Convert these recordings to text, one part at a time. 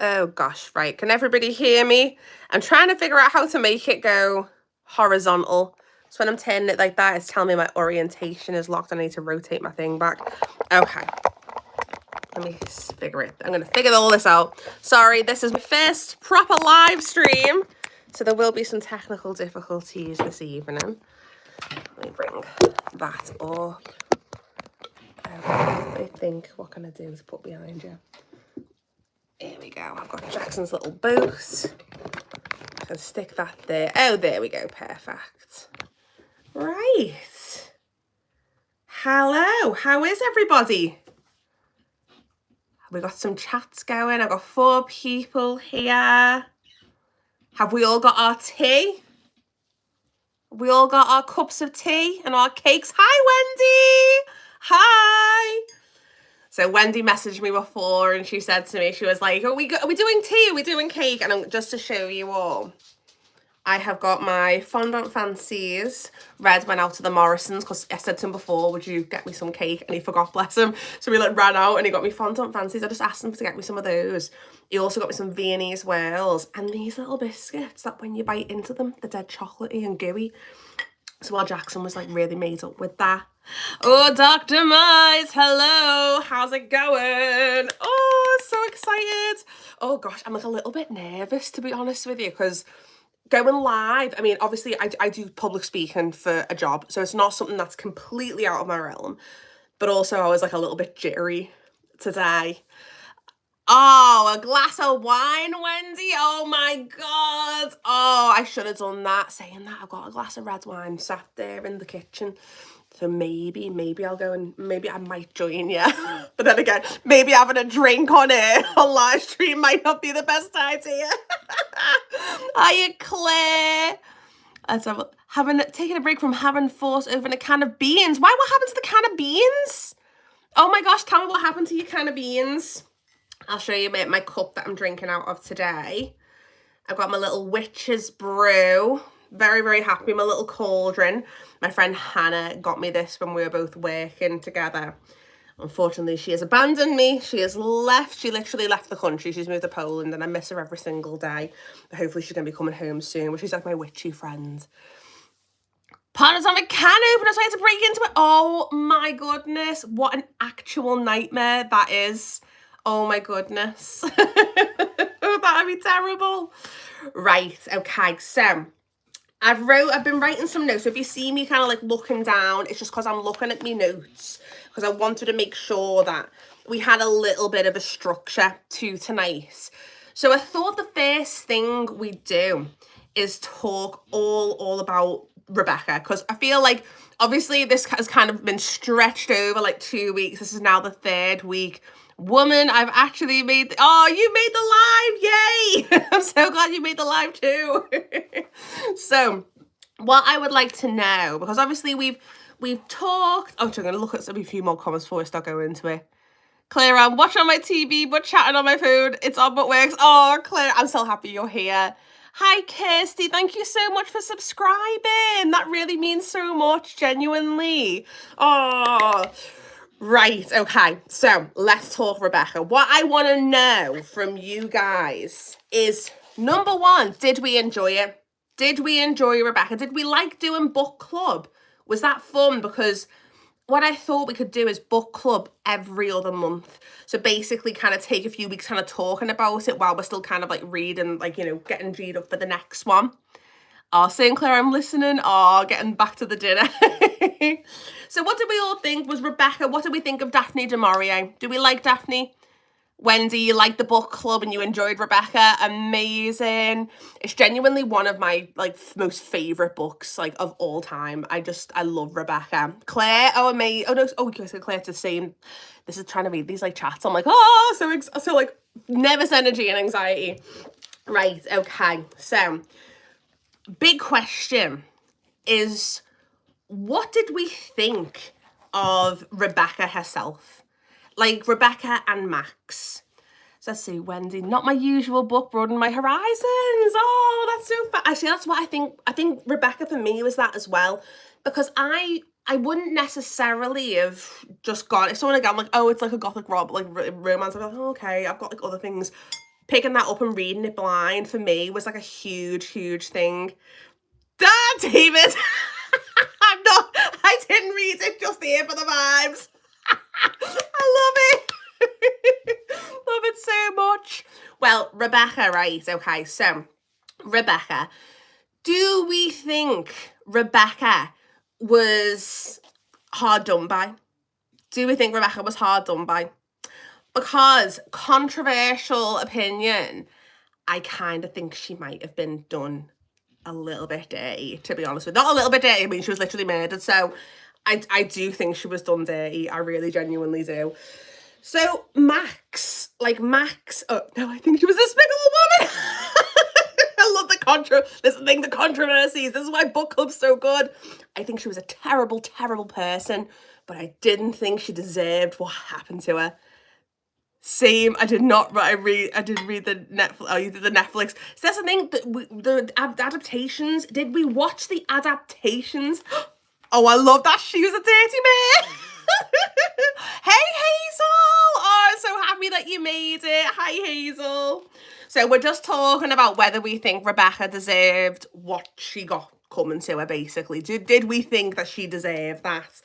Oh gosh, right. Can everybody hear me? I'm trying to figure out how to make it go horizontal. So when I'm turning it like that, it's telling me my orientation is locked. I need to rotate my thing back. Okay. Let me figure it. I'm going to figure all this out. Sorry, this is my first proper live stream. So there will be some technical difficulties this evening. Let me bring that up. I think what can I do to put behind you? Here we go. I've got Jackson's little boot. I can stick that there. Oh, there we go. Perfect. Right. Hello. How is everybody? We got some chats going. I've got 4 people here. Have we all got our tea? We all got our cups of tea and our cakes. Hi, Wendy. Hi. So Wendy messaged me before and she said to me, she was like, are we doing tea? Are we doing cake? And just to show you all, I have got my fondant fancies. Red went out to the Morrisons because I said to him before, would you get me some cake? And he forgot, bless him. So we ran out and he got me fondant fancies. I just asked him to get me some of those. He also got me some Viennese whirls and these little biscuits that when you bite into them, they're dead chocolatey and gooey. So while Jackson was like really made up with that. Oh, Dr. Mize, hello. How's it going? Oh, so excited. Oh gosh, I'm like a little bit nervous to be honest with you because going live, I mean, obviously I do public speaking for a job, so it's not something that's completely out of my realm, but also I was like a little bit jittery today. Oh, a glass of wine, Wendy. Oh my God. Oh, I should have done that. Saying that, I've got a glass of red wine sat there in the kitchen. So maybe I'll go and maybe I might join you. But then again, maybe having a drink on it on live stream might not be the best idea. Hiya, Claire. Taking a break from having force over a can of beans. Why? What happened to the can of beans? Oh my gosh, tell me what happened to your can of beans. I'll show you my cup that I'm drinking out of today. I've got my little witch's brew. Very, very happy. My little cauldron. My friend Hannah got me this when we were both working together. Unfortunately, she has abandoned me. She has left. She literally left the country. She's moved to Poland and I miss her every single day. But hopefully she's going to be coming home soon. But she's like my witchy friend. Partners on a can opener, so I had to break into it. Oh my goodness. What an actual nightmare that is. Oh my goodness. That'd be terrible. Right, okay, so I've been writing some notes. So if you see me kind of like looking down, it's just because I'm looking at my notes because I wanted to make sure that we had a little bit of a structure to tonight. So I thought the first thing we do is talk all about Rebecca, because I feel like obviously this has kind of been stretched over like 2 weeks. This is now the 3rd week. Woman, I've actually made, oh, you made the live, yay. I'm so glad you made the live too. So what I would like to know, because obviously we've talked, oh, I'm going to look at a few more comments before I start going into it. Claire, I'm watching on my TV but chatting on my phone. It's on but works. Oh, Claire, I'm so happy you're here. Hi, Kirsty. Thank you so much for subscribing. That really means so much, genuinely. Oh, right. Okay. So let's talk Rebecca. What I want to know from you guys is, number one, did we enjoy it? Did we enjoy Rebecca? Did we like doing book club? Was that fun? Because what I thought we could do is book club every other month. So basically kind of take a few weeks kind of talking about it while we're still kind of like reading, like, you know, getting read up for the next one. Oh, St. Clair, I'm listening. Oh, getting back to the dinner. So what did we all think was Rebecca? What did we think of Daphne du Maurier? Do we like Daphne? Wendy, you liked the book club and you enjoyed Rebecca. Amazing. It's genuinely one of my like most favorite books like of all time. I love Rebecca. Claire, oh amazing. Oh no, oh okay, Claire to saying this is trying to read these like chats. I'm like, oh, so like nervous energy and anxiety. Right, okay. So big question is, what did we think of Rebecca herself? Like Rebecca and Max. So let's see, Wendy, not my usual book, broaden my horizons. Oh, that's so fun. Actually, that's what I think. I think Rebecca for me was that as well, because I wouldn't necessarily have just gone, if someone again like, oh, it's like a gothic romance, I'm like, oh, okay, I've got like other things picking that up and reading it blind for me was like a huge, huge thing. David! I didn't read it, just here for the vibes. I love it. Love it so much. Well, Rebecca, right, okay, so Rebecca. Do we think Rebecca was hard done by? Do we think Rebecca was hard done by? Because, controversial opinion, I kind of think she might have been done a little bit dirty, to be honest with you. Not a little bit dirty, I mean, she was literally murdered. So I do think she was done dirty. I really genuinely do. So Max, oh no, I think she was a Despicable Woman. I love the controversies. This is why book club's so good. I think she was a terrible, terrible person, but I didn't think she deserved what happened to her. Same. I did not. I did read the Netflix. Oh, you did the Netflix. So that's the thing. The adaptations. Did we watch the adaptations? Oh, I love that she was a dirty man. Hey, Hazel. Oh, I'm so happy that you made it. Hi, Hazel. So we're just talking about whether we think Rebecca deserved what she got coming to her, basically. Did we think that she deserved that?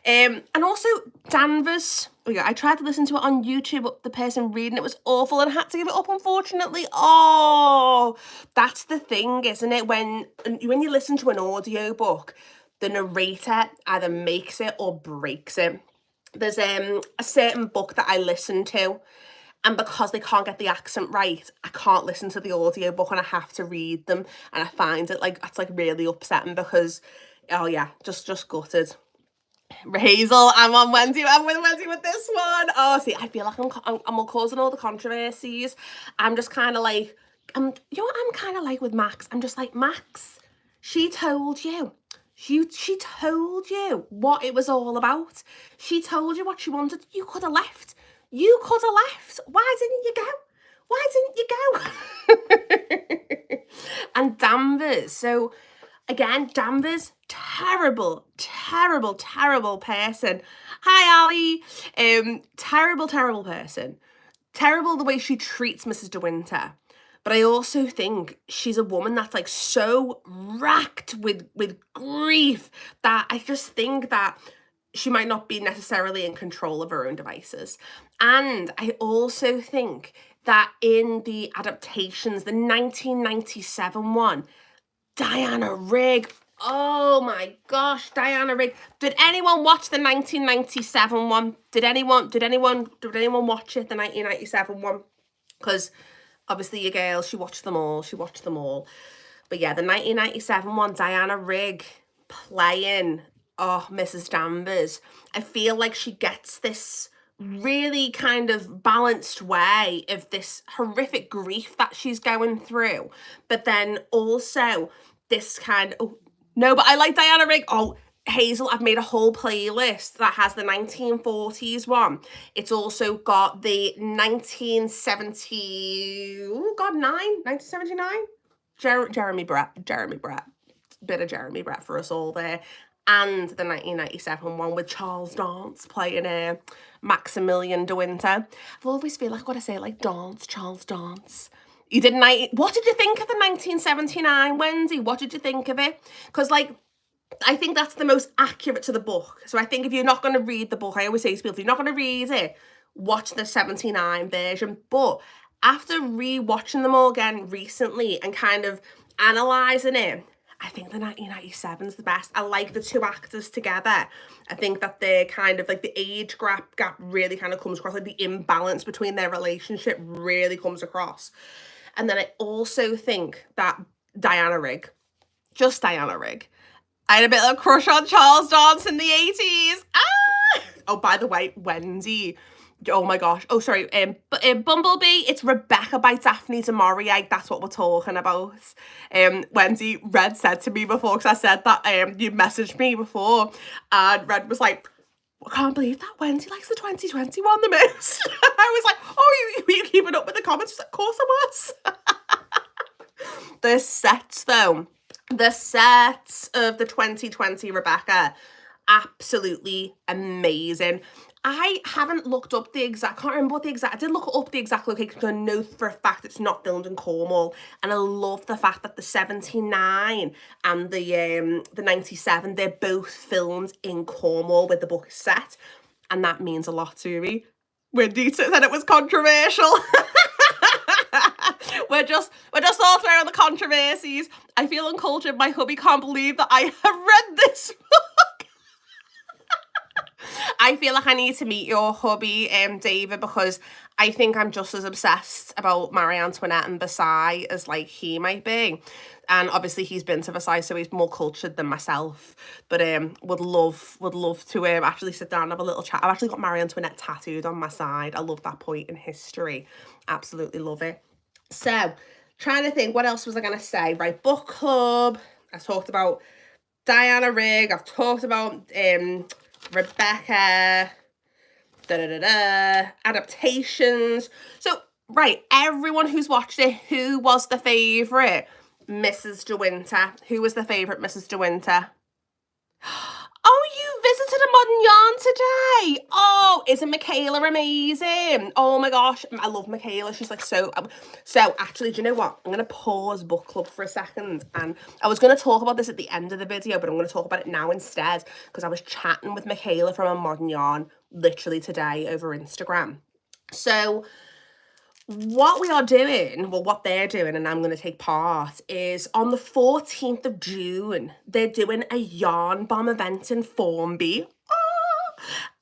And also Danvers. Oh yeah, I tried to listen to it on YouTube, but the person reading it was awful and had to give it up, unfortunately. Oh, that's the thing, isn't it? When you listen to an audiobook, the narrator either makes it or breaks it. There's a certain book that I listen to, and because they can't get the accent right, I can't listen to the audiobook and I have to read them. And I find it like, it's like really upsetting because, oh yeah, just gutted. Hazel, I'm on Wendy. I'm with Wendy with this one. Oh, see, I feel like I'm causing all the controversies. I'm just kind of like, you know what I'm kind of like with Max? I'm just like, Max, she told you. She told you what it was all about. She told you what she wanted. You could have left. You could have left. Why didn't you go? Why didn't you go? And Danvers. So, again, Danvers, terrible, terrible, terrible person. Hi, Ali. Terrible, terrible person. Terrible the way she treats Mrs. De Winter. But I also think she's a woman that's like so racked with grief that I just think that she might not be necessarily in control of her own devices. And I also think that in the adaptations, the 1997 one, Diana Rigg. Oh my gosh, Diana Rigg. Did anyone watch the 1997 one? Did anyone watch it, the 1997 one? Because obviously your girl, she watched them all. But yeah, the 1997 one, Diana Rigg playing, Mrs. Danvers. I feel like she gets this really kind of balanced way of this horrific grief that she's going through. But then also this kind of, no, but I like Diana Rigg. Oh, Hazel, I've made a whole playlist that has the 1940s one. It's also got the 1979? Jeremy Brett. Bit of Jeremy Brett for us all there. And the 1997 one with Charles Dance playing Maximilian De Winter. I always feel like I've got to say it like Dance, Charles Dance. You did what did you think of the 1979, Wendy? What did you think of it? Because like, I think that's the most accurate to the book. So I think if you're not going to read the book, I always say to people, if you're not going to read it, watch the 79 version. But after re-watching them all again recently and kind of analysing it, I think the 1997 is the best. I like the two actors together. I think that they're kind of like the age gap really kind of comes across, like the imbalance between their relationship really comes across. And then I also think that Diana Rigg, just Diana Rigg, I had a bit of a crush on Charles Dance in the 80s. Ah! Oh, by the way, Wendy. Oh my gosh. Oh, sorry. Bumblebee, it's Rebecca by Daphne du Maurier. That's what we're talking about. Wendy, Red said to me before, because I said that you messaged me before, and Red was like, I can't believe that Wendy likes the 2021 the most. I was like, oh, you keeping up with the comments? She's like, of course I was. The sets, though. The sets of the 2020 Rebecca, absolutely amazing. I haven't looked up the exact, I can't remember what the exact, I did look up the exact location because I know for a fact it's not filmed in Cornwall. And I love the fact that the 79 and the 97, they're both filmed in Cornwall where the book is set. And that means a lot to me. Wendy said it was controversial. We're just all throwing the controversies. I feel uncultured. My hubby can't believe that I have read this book. I feel like I need to meet your hubby, David, because I think I'm just as obsessed about Marie Antoinette and Versailles as like he might be. And obviously he's been to Versailles, so he's more cultured than myself. But would love to actually sit down and have a little chat. I've actually got Marie Antoinette tattooed on my side. I love that point in history. Absolutely love it. So, trying to think, what else was I going to say? Right, book club. I talked about Diana Rigg. I've talked about Rebecca. Adaptations. So, right, everyone who's watched it, who was the favourite? Mrs. De Winter. Who was the favourite Mrs. De Winter? Oh, you visited a modern yarn today. Oh, isn't Michaela amazing? Oh my gosh, I love Michaela. She's like so actually, do you know what? I'm going to pause book club for a second. And I was going to talk about this at the end of the video, but I'm going to talk about it now instead because I was chatting with Michaela from a modern yarn literally today over Instagram. So what we are doing, well, what they're doing, and I'm going to take part, is on the 14th of June, they're doing a yarn bomb event in Formby.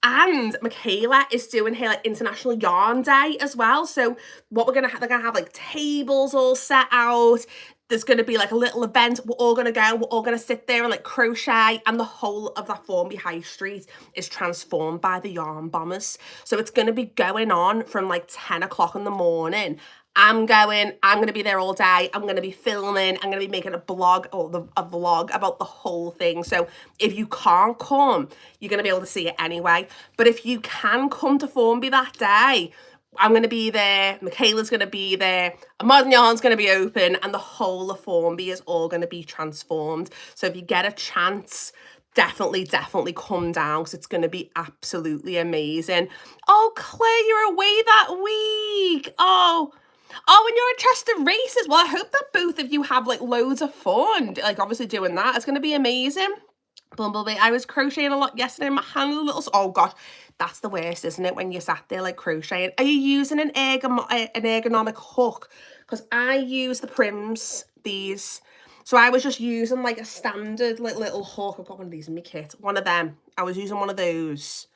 And Michaela is doing her like International Yarn Day as well. So what they're going to have like tables all set out. There's going to be like a little event. We're all going to go. We're all going to sit there and like crochet. And the whole of that Formby High Street is transformed by the yarn bombers. So it's going to be going on from like 10 o'clock in the morning. I'm going to be there all day. I'm going to be filming. I'm going to be making a vlog about the whole thing. So if you can't come, you're going to be able to see it anyway. But if you can come to Formby that day, I'm going to be there, Michaela's going to be there, a Modern Yarn's going to be open, and the whole of Formby is all going to be transformed. So if you get a chance, definitely come down because it's going to be absolutely amazing. Oh, Claire, you're away that week. Oh, and you're at Chester Races. Well, I hope that both of you have like loads of fun, like obviously doing that. It's going to be amazing. Bumblebee, I was crocheting a lot yesterday. My hand was a little, oh gosh, that's the worst, isn't it, when you're sat there like crocheting? Are you using an ergonomic hook? Because I use the Prims, these. So I was just using like a standard like little hook. I've got one of these in my kit. One of them. I was using one of those.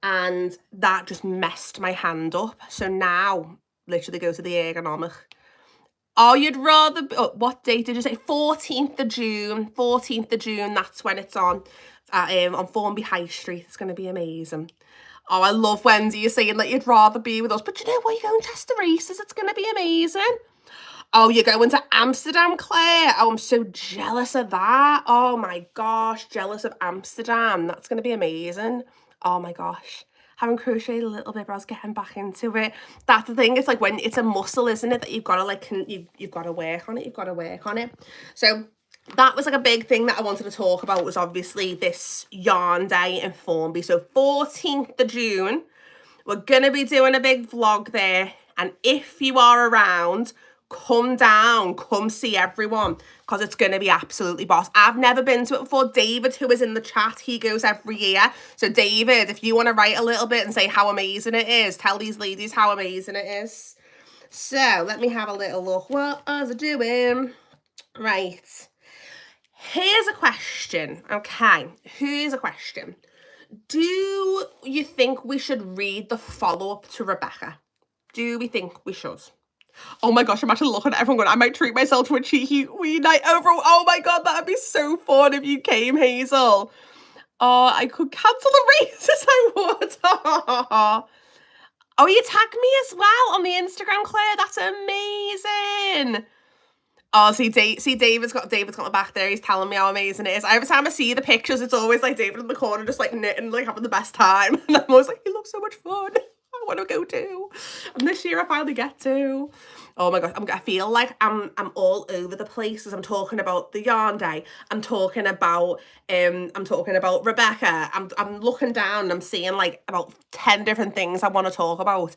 And that just messed my hand up. So now, literally go to the ergonomic. Oh, you'd rather, what date did you say? 14th of June. 14th of June, that's when it's on Formby High Street. It's going to be amazing. Oh, I love Wendy, you're saying that you'd rather be with us. But you know what, you're going to Chester Races. It's going to be amazing. Oh, you're going to Amsterdam, Claire. Oh, I'm so jealous of that. Oh my gosh, jealous of Amsterdam. That's going to be amazing. Oh my gosh. Haven't crocheted a little bit, but I was getting back into it. That's the thing. It's like when it's a muscle, isn't it? That you've got to like, you've got to work on it. You've got to work on it. So that was like a big thing that I wanted to talk about, was obviously this yarn day in Formby. So 14th of June, we're going to be doing a big vlog there. And if you are around, come down, come see everyone, because it's going to be absolutely boss. I've never been to it before. David, who is in the chat, he goes every year. So David, if you want to write a little bit and say how amazing it is, tell these ladies how amazing it is. So let me have a little look. What are they doing? Right. Here's a question. Okay. Here's a question. Do you think we should read the follow-up to Rebecca? Do we think we should? Oh my gosh, I'm actually looking at everyone going, I might treat myself to a cheeky wee night over. Oh my God, that'd be so fun if you came, Hazel. Oh, I could cancel the races, I would. Oh, you tagged me as well on the Instagram, Claire. That's amazing. Oh, see, David's got my back there. He's telling me how amazing it is. Every time I see the pictures, it's always like David in the corner just like knitting, like having the best time. And I'm always like, he looks so much fun. I want to go to. And this year I finally get to. Oh my gosh, I feel like I'm all over the place as I'm talking about the yarn day. I'm talking about Rebecca. I'm looking down and I'm seeing like about 10 different things I want to talk about.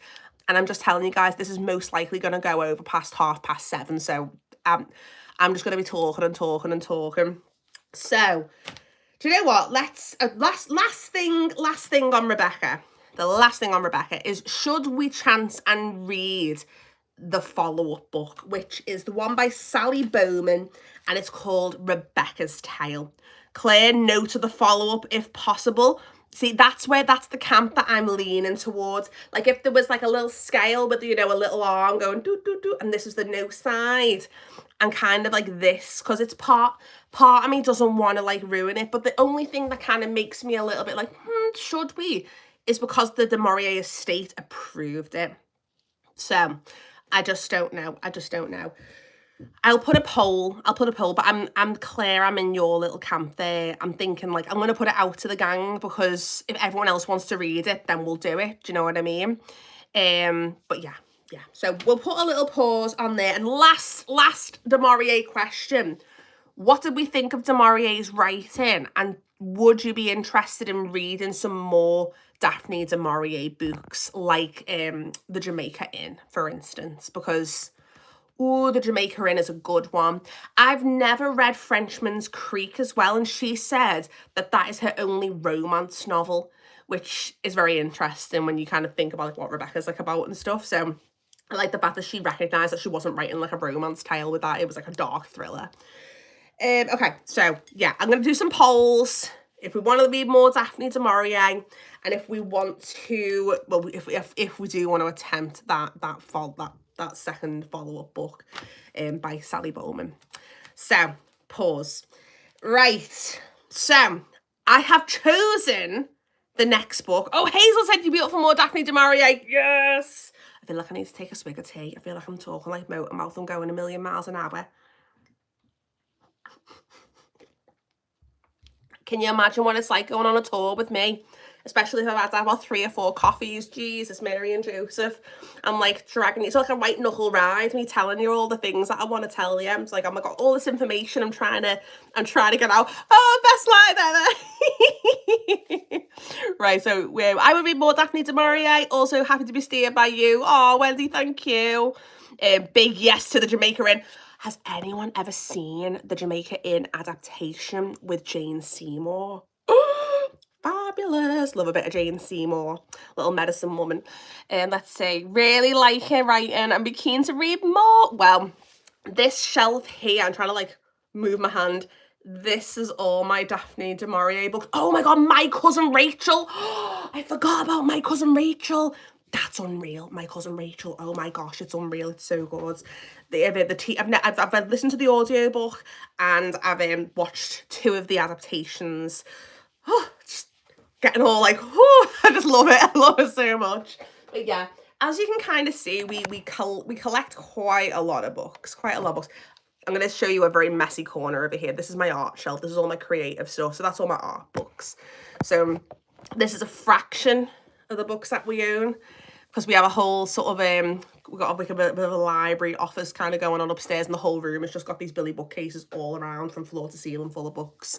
And I'm just telling you guys, this is most likely going to go over past 7:30. So I'm just going to be talking and talking and talking. So, do you know what? Let's last thing on Rebecca. The last thing on Rebecca is, should we chance and read the follow-up book, which is the one by Sally Bowman, and it's called Rebecca's Tale. Claire, no to the follow-up if possible. See, that's the camp that I'm leaning towards. Like if there was like a little scale with, you know, a little arm going do do do, and this is the no side, and kind of like this, because it's part of me doesn't want to like ruin it. But the only thing that kind of makes me a little bit like, should we, is because the Du Maurier estate approved it. So I just don't know. I'll put a poll, but I'm Claire, I'm in your little camp there. I'm thinking like, I'm going to put it out to the gang, because if everyone else wants to read it, then we'll do it. Do you know what I mean? But yeah. So we'll put a little pause on there. And last Du Maurier question. What did we think of Du Maurier's writing? And would you be interested in reading some more Daphne du Maurier books, like the Jamaica Inn, for instance? Because, oh, the Jamaica Inn is a good one. I've never read Frenchman's Creek as well, and she said that is her only romance novel, which is very interesting when you kind of think about like what Rebecca's like about and stuff. So I like the fact that she recognised that she wasn't writing like a romance tale with that. It was like a dark thriller. Okay, so yeah, I'm going to do some polls. If we want to read more Daphne du Maurier, and if we want to, well, if we do want to attempt that second follow-up book by Sally Bowman. So, pause. Right, so I have chosen the next book. Oh, Hazel said you'd be up for more Daphne du Maurier. Yes! I feel like I need to take a swig of tea. I feel like I'm talking like motor mouth. I'm going a million miles an hour. Can you imagine what it's like going on a tour with me? Especially if I've had to have about 3 or 4 coffees. Jesus, Mary and Joseph. I'm like dragging you. It's like a white knuckle ride, me telling you all the things that I want to tell you. I'm like, oh my God, all this information I'm trying to get out. Oh, best line ever. Right, so I would read more Daphne du Maurier. Also happy to be steered by you. Oh, Wendy, thank you. Big yes to the Jamaica Inn. Has anyone ever seen the Jamaica Inn adaptation with Jane Seymour? Fabulous. Love a bit of Jane Seymour, little medicine woman. And let's see, really like her writing and be keen to read more. Well, this shelf here, I'm trying to like move my hand. This is all my Daphne du Maurier books. Oh my God, My Cousin Rachel. I forgot about My Cousin Rachel. That's unreal. My Cousin Rachel. Oh my gosh, it's unreal. It's so good. I've listened to the audiobook and I've watched 2 of the adaptations. Oh, just getting all like, oh, I just love it. I love it so much. But yeah, as you can kind of see, we collect quite a lot of books. I'm going to show you a very messy corner over here. This is my art shelf. This is all my creative stuff. So that's all my art books. So this is a fraction of the books that we own, because we have a whole sort of we've got like a bit of a library office kind of going on upstairs, and the whole room has just got these Billy bookcases all around from floor to ceiling full of books.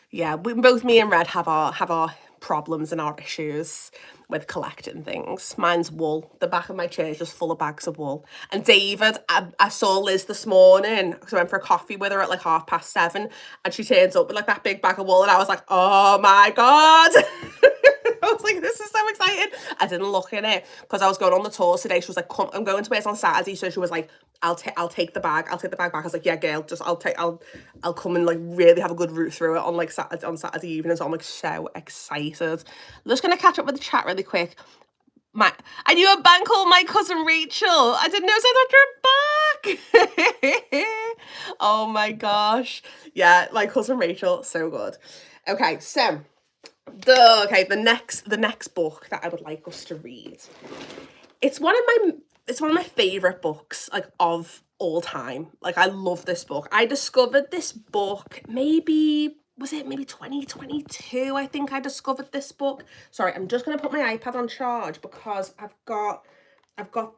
Yeah, both me and Red have our problems and our issues with collecting things. Mine's wool. The back of my chair is just full of bags of wool. And David, I saw Liz this morning because I went for a coffee with her at like 7:30, and she turns up with like that big bag of wool, and I was like, oh my God. I was like, this is so exciting. I didn't look in it because I was going on the tour today. She was like, come, I'm going to it on Saturday. So she was like, I'll take the bag. I'll take the bag back. I was like, yeah, girl, just I'll come and like really have a good route through it on like Saturday evening. So I'm like so excited. I'm just gonna catch up with the chat really quick. I knew a band called My Cousin Rachel. I didn't know so that you're back. Oh my gosh. Yeah, My Cousin Rachel, so good. Okay, so the next book that I would like us to read. It's one of my favorite books like of all time. Like I love this book. I discovered this book maybe was it maybe 2022, I think I discovered this book. Sorry, I'm just going to put my iPad on charge because I've got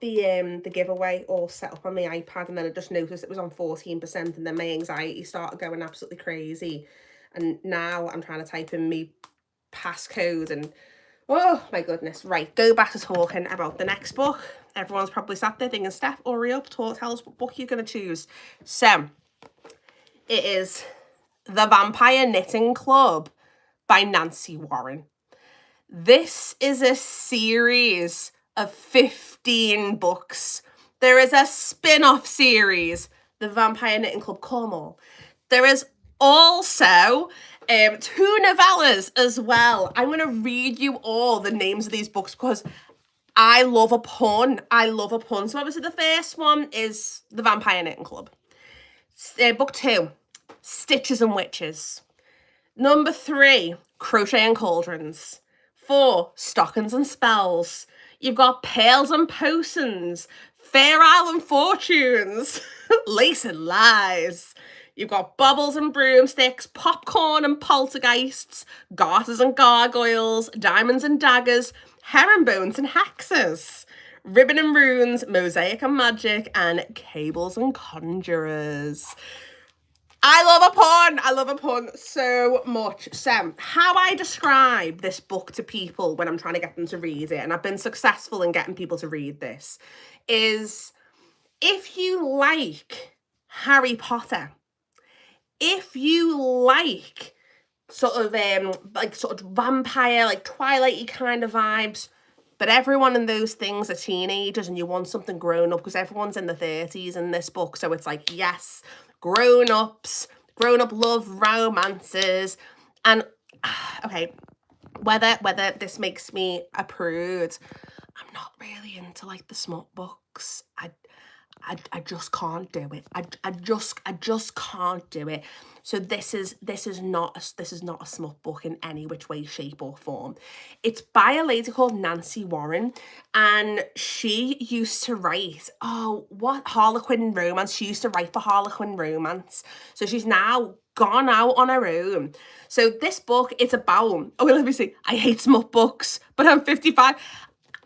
the giveaway all set up on the iPad, and then I just noticed it was on 14%, and then my anxiety started going absolutely crazy. And now I'm trying to type in me passcode and oh my goodness. Right, go back to talking about the next book. Everyone's probably sat there thinking, Steph, hurry up, tell us what book you're going to choose. So it is The Vampire Knitting Club by Nancy Warren. This is a series of 15 books. There is a spin-off series, The Vampire Knitting Club Cornwall. There is also 2 novellas as well. I'm going to read you all the names of these books because I love a pun. I love a pun. So obviously the first one is The Vampire Knitting Club. Book 2, Stitches and Witches. Number 3, Crochet and Cauldrons. 4, Stockings and Spells. You've got Pearls and Potions, Fair Island Fortunes, Lace and Lies. You've got Bubbles and Broomsticks, Popcorn and Poltergeists, Garters and Gargoyles, Diamonds and Daggers, Herringbones and Hexes, Ribbon and Runes, Mosaic and Magic, and Cables and Conjurers. I love a pun so much. So how I describe this book to people when I'm trying to get them to read it, and I've been successful in getting people to read this, is if you like Harry Potter, if you like sort of vampire, like Twilight-y kind of vibes, but everyone in those things are teenagers and you want something grown up, because everyone's in the 30s in this book. So it's like, yes, grown-ups, grown-up love romances. And okay, whether this makes me a prude, I'm not really into like the smut books. I just can't do it. I just can't do it. So this is not a smut book in any which way, shape or form. It's by a lady called Nancy Warren, and she used to write Harlequin Romance. She used to write for Harlequin Romance. So she's now gone out on her own. So this book, it's about, let me see. I hate smut books, but I'm 55.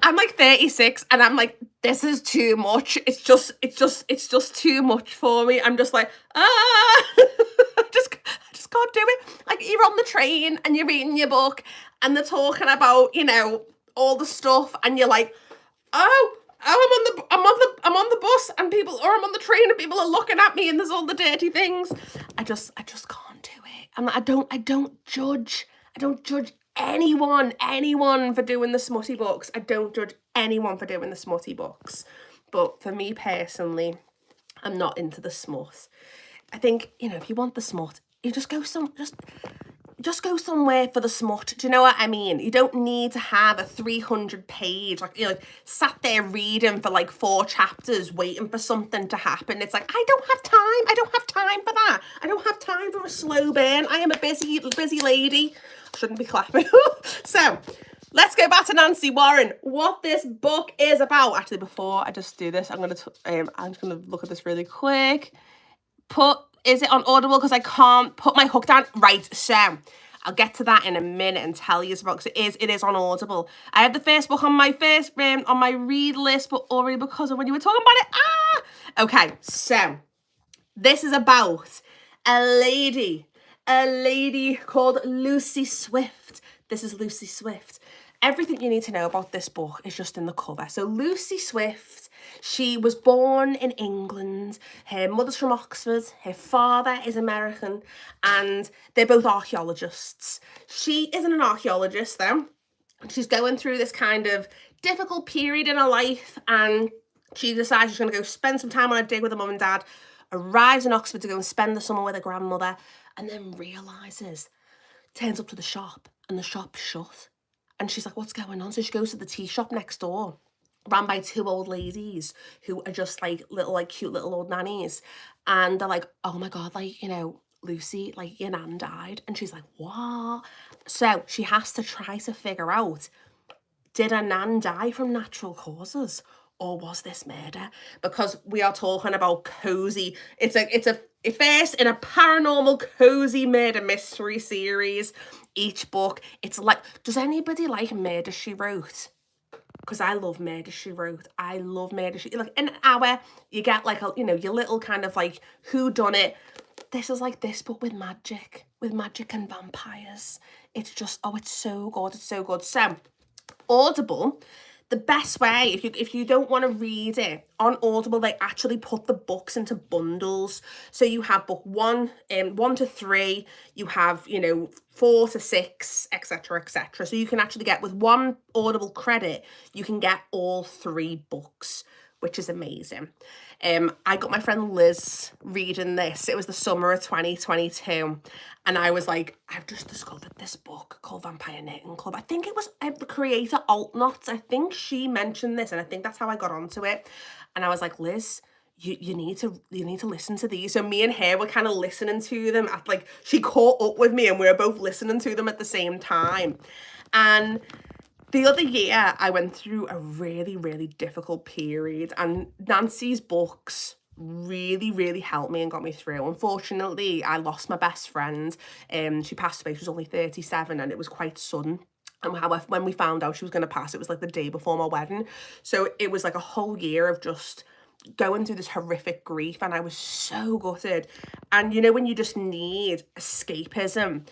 I'm like 36 and I'm like, this is too much. It's just too much for me. I'm just like, I just can't do it. Like, you're on the train and you're reading your book and they're talking about, all the stuff, and you're like, I'm on the bus and I'm on the train and people are looking at me and there's all the dirty things. I just can't do it. And I don't judge anyone for doing the smutty books. I don't judge anyone for doing the smutty books. But for me personally, I'm not into the smut. I think, if you want the smut, you just go somewhere for the smut. Do you know what I mean? You don't need to have a 300-page, sat there reading for like 4 chapters waiting for something to happen. It's like, I don't have time for that. I don't have time for a slow burn. I am a busy lady. Shouldn't be clapping. So let's go back to Nancy Warren. What this book is about. Actually, before I just do this, I'm just gonna look at this really quick. Is it on Audible? Because I can't put my hook down. Right, so I'll get to that in a minute and tell you about, because it is on Audible. I have the first book on my on my read list, but already because of when you were talking about it. Okay, so this is about a lady called Lucy Swift. This is Lucy Swift. Everything you need to know about this book is just in the cover. So Lucy Swift, she was born in England. Her mother's from Oxford. Her father is American. And they're both archaeologists. She isn't an archaeologist, though. She's going through this kind of difficult period in her life. And she decides she's going to go spend some time on a dig with her mum and dad. Arrives in Oxford to go and spend the summer with her grandmother. And then turns up to the shop. And the shop's shut. And she's like, what's going on? So she goes to the tea shop next door, ran by 2 old ladies who are just like cute little old nannies. And they're like, oh my God, Lucy, your nan died. And she's like, what? So she has to try to figure out, did her nan die from natural causes? Or was this murder? Because we are talking about cozy. It's a First in a paranormal cozy murder mystery series. Each book, it's like, does anybody like Murder, She Wrote? Because I love Murder, She Wrote. I love Murder, She... Like, in an hour, you get like, a, you know, your little kind of like whodunit. This is like this, but with magic and vampires. It's just, oh, it's so good. It's so good. So, Audible, the best way, if you don't want to read it, on Audible, they actually put the books into bundles. So you have book 1 to 3, you have, you know, 4 to 6, etc., etc. So you can actually get, with one Audible credit, you can get all 3 books, which is amazing. I got my friend Liz reading this. It was the summer of 2022. And I was like, I've just discovered this book called Vampire Knitting Club. I think it was the creator, Altnuts. I think she mentioned this, and I think that's how I got onto it. And I was like, Liz, you need to listen to these. So me and her were kind of listening to them. Like, she caught up with me, and we were both listening to them at the same time. And the other year, I went through a really, really difficult period, and Nancy's books really, really helped me and got me through. Unfortunately, I lost my best friend. She passed away. She was only 37, and it was quite sudden. And when we found out she was going to pass, it was like the day before my wedding. So it was like a whole year of just going through this horrific grief, and I was so gutted. And you know, when you just need escapism,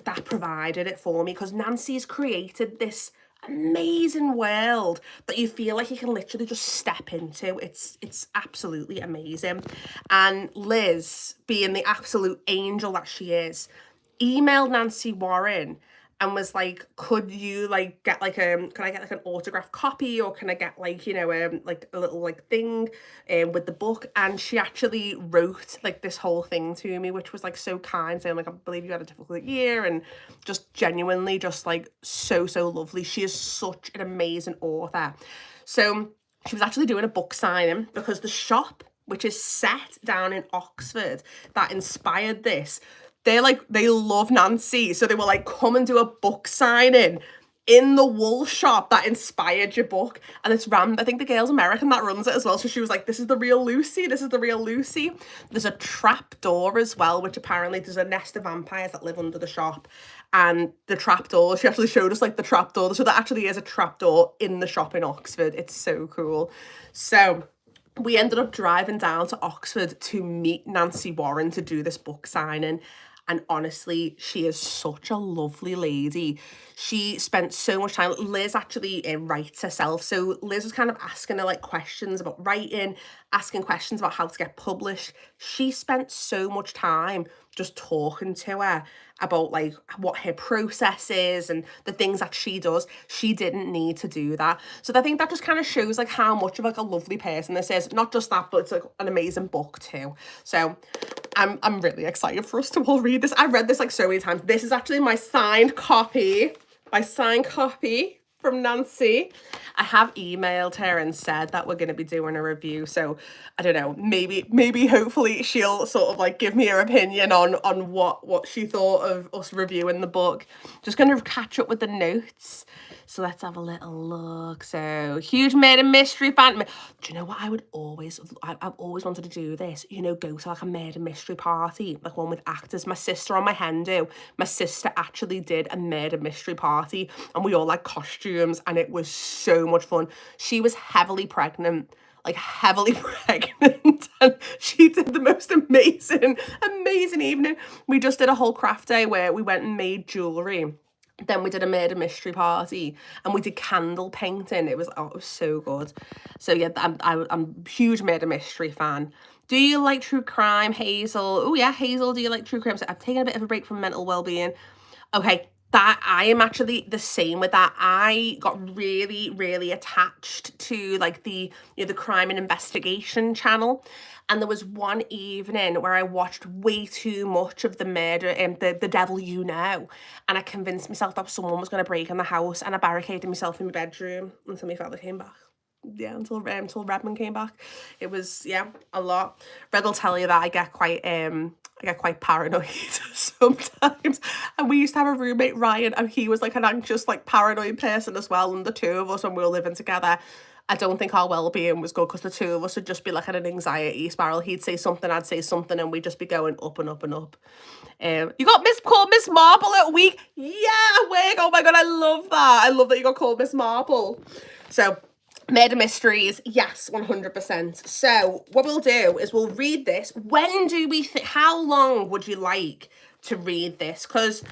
that provided it for me, because Nancy's created this amazing world that you feel like you can literally just step into. It's absolutely amazing. And Liz, being the absolute angel that she is, emailed Nancy Warren and was like, could you like get like can I get like an autographed copy, or can I get like, you know, like a little like thing with the book? And she actually wrote like this whole thing to me, which was like so kind, saying like, I believe you had a difficult year, and just genuinely just like so lovely. She is such an amazing author. So she was actually doing a book signing, because the shop, which is set down in Oxford, that inspired this, they love Nancy. So they were like, come and do a book signing in the wool shop that inspired your book. And it's I think the girl's American that runs it as well. So she was like, this is the real Lucy. This is the real Lucy. There's a trap door as well, which apparently there's a nest of vampires that live under the shop. And the trap door, she actually showed us like the trap door. So there actually is a trap door in the shop in Oxford. It's so cool. So we ended up driving down to Oxford to meet Nancy Warren to do this book signing. And honestly, she is such a lovely lady. She spent so much time. Liz actually writes herself. So Liz was kind of asking her like questions about writing, asking questions about how to get published. She spent so much time just talking to her about like what her process is and the things that she does. She didn't need to do that. So I think that just kind of shows like how much of like a lovely person this is. Not just that, but it's like an amazing book too. So I'm really excited for us to all read this. I've read this like so many times. This is actually my signed copy from Nancy. I have emailed her and said that we're going to be doing a review. So I don't know, maybe hopefully she'll sort of like give me her opinion on what she thought of us reviewing the book. Just going to catch up with the notes. So let's have a little look. So, huge murder mystery fan. Do you know what I've always wanted to do this? You know, go to like a murder mystery party, like one with actors. My sister on my hen do. My sister actually did a murder mystery party, and we all like costumes, and it was so much fun. She was heavily pregnant, and she did the most amazing evening. We just did a whole craft day where we went and made jewelry. Then we did a murder mystery party, and we did candle painting. It was so good. So yeah, I'm a huge murder mystery fan. Do you like true crime, Hazel? Oh yeah, Hazel, do you like true crime? So I've taken a bit of a break from mental well-being. Okay, that I am actually the same with that. I got really, really attached to like the crime and investigation channel. And there was one evening where I watched way too much of the murder and the Devil You Know. And I convinced myself that someone was going to break in the house, and I barricaded myself in my bedroom until my father came back. yeah, until Redmond came back. It was, yeah, a lot. Red will tell you that I get quite paranoid sometimes. And we used to have a roommate, Ryan, and he was like an anxious, like paranoid person as well. And the two of us, when we were living together, I don't think our well-being was good because the two of us would just be like in an anxiety spiral. He'd say something, I'd say something, and we'd just be going up and up and up. You got called Miss Marple at week. Yeah, wig. Oh my God, I love that. I love that you got called Miss Marple. So, Murder Mysteries, yes, 100%. So, what we'll do is we'll read this. When do we think, how long would you like to read this? Because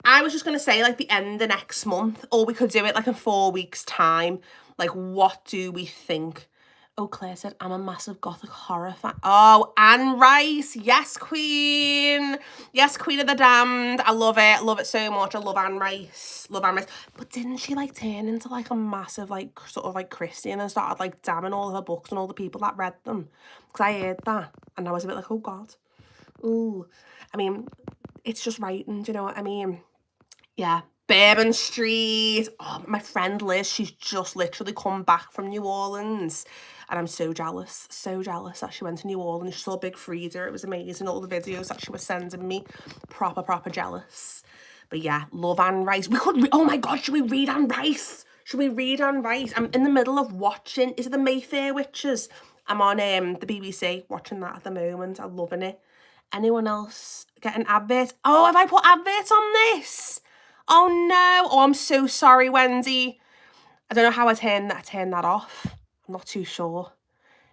I was just going to say like the end of next month, or we could do it like in 4 weeks' time. Like, what do we think? Oh, Claire said, I'm a massive gothic horror fan. Oh, Anne Rice. Yes, Queen. Yes, Queen of the Damned. I love it. I love it so much. I love Anne Rice. Love Anne Rice. But didn't she like turn into like a massive like sort of like Christian and started like damning all of her books and all the people that read them? Because I heard that. And I was a bit like, oh God. Ooh. I mean, it's just writing. Do you know what I mean? Yeah. Bourbon Street. Oh, my friend Liz, she's just literally come back from New Orleans. And I'm so jealous that she went to New Orleans. She saw Big Frida. It was amazing. All the videos that she was sending me. Proper jealous. But yeah, love Anne Rice. We could, oh my God, should we read Anne Rice? Should we read Anne Rice? I'm in the middle of watching, is it the Mayfair Witches? I'm on the BBC watching that at the moment. I'm loving it. Anyone else getting adverts? Oh, have I put adverts on this? Oh no. Oh, I'm so sorry, Wendy. I don't know how I turn that off. I'm not too sure.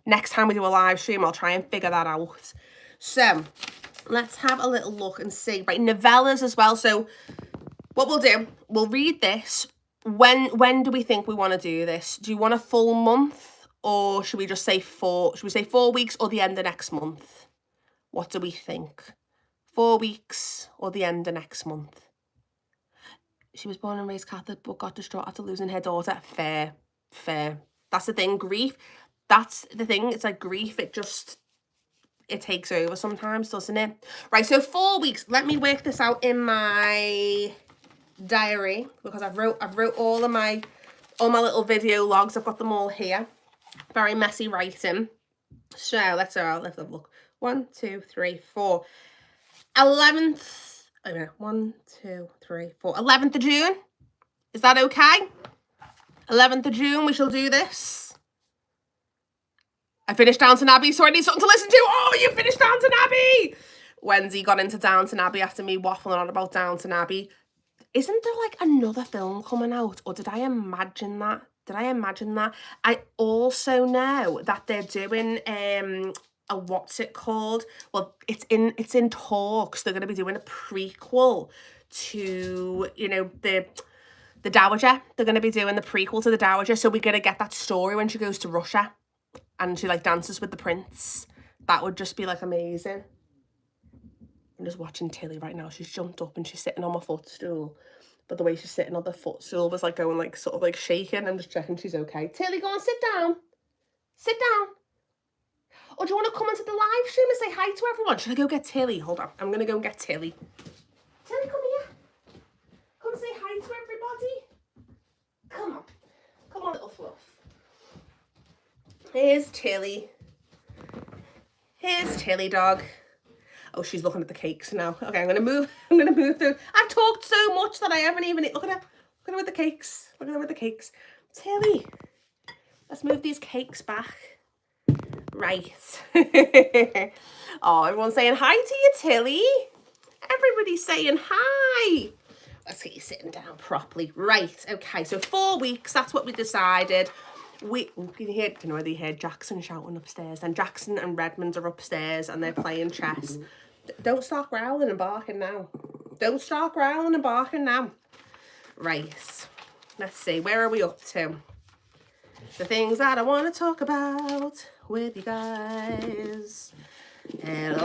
Next time we do a live stream, I'll try and figure that out. So, let's have a little look and see. Right, novellas as well. So, what we'll do, we'll read this. When do we think we want to do this? Do you want a full month? Or should we just say 4 weeks or the end of next month? What do we think? 4 weeks or the end of next month? She was born and raised Catholic, but got distraught after losing her daughter. Fair. That's the thing, grief. That's the thing. It's like grief. It takes over sometimes, doesn't it? Right, so 4 weeks. Let me work this out in my diary because I've wrote all my little video logs. I've got them all here. Very messy writing. So let's have a look. 1, 2, 3, 4. 11th. Wait a minute. 1, 2, 3, 4. 11th of June. Is that okay? 11th of June, we shall do this. I finished Downton Abbey, so I need something to listen to. Oh, you finished Downton Abbey! Wendy got into Downton Abbey after me waffling on about Downton Abbey. Isn't there like another film coming out? Or did I imagine that? I also know that they're doing what's it called? Well, it's in talks. They're going to be doing a prequel to, you know, the Dowager. They're going to be doing the prequel to the Dowager. So we're going to get that story when she goes to Russia and she like dances with the prince. That would just be like amazing. I'm just watching Tilly right now. She's jumped up and she's sitting on my footstool. But the way she's sitting on the footstool was like going like sort of like shaking. I'm just checking she's okay. Tilly, go on, sit down. Sit down. Or do you want to come into the live stream and say hi to everyone? Should I go get Tilly? Hold on. I'm going to go and get Tilly. Tilly, come here. Come say hi to everybody. Come on. Come on, little fluff. Here's Tilly. Here's Tilly, dog. Oh, she's looking at the cakes now. Okay, I'm going to move through. I've talked so much that I haven't even... Look at her. Look at her with the cakes. Look at her with the cakes. Tilly. Let's move these cakes back. Right. Oh, everyone's saying hi to you, Tilly. Everybody's saying hi. Let's get you sitting down properly. Right. Okay. So 4 weeks. That's what we decided. Can you hear Jackson shouting upstairs? And Jackson and Redmond are upstairs and they're playing chess. Don't start growling and barking now. Don't start growling and barking now. Right. Let's see. Where are we up to? The things that I want to talk about with you guys. And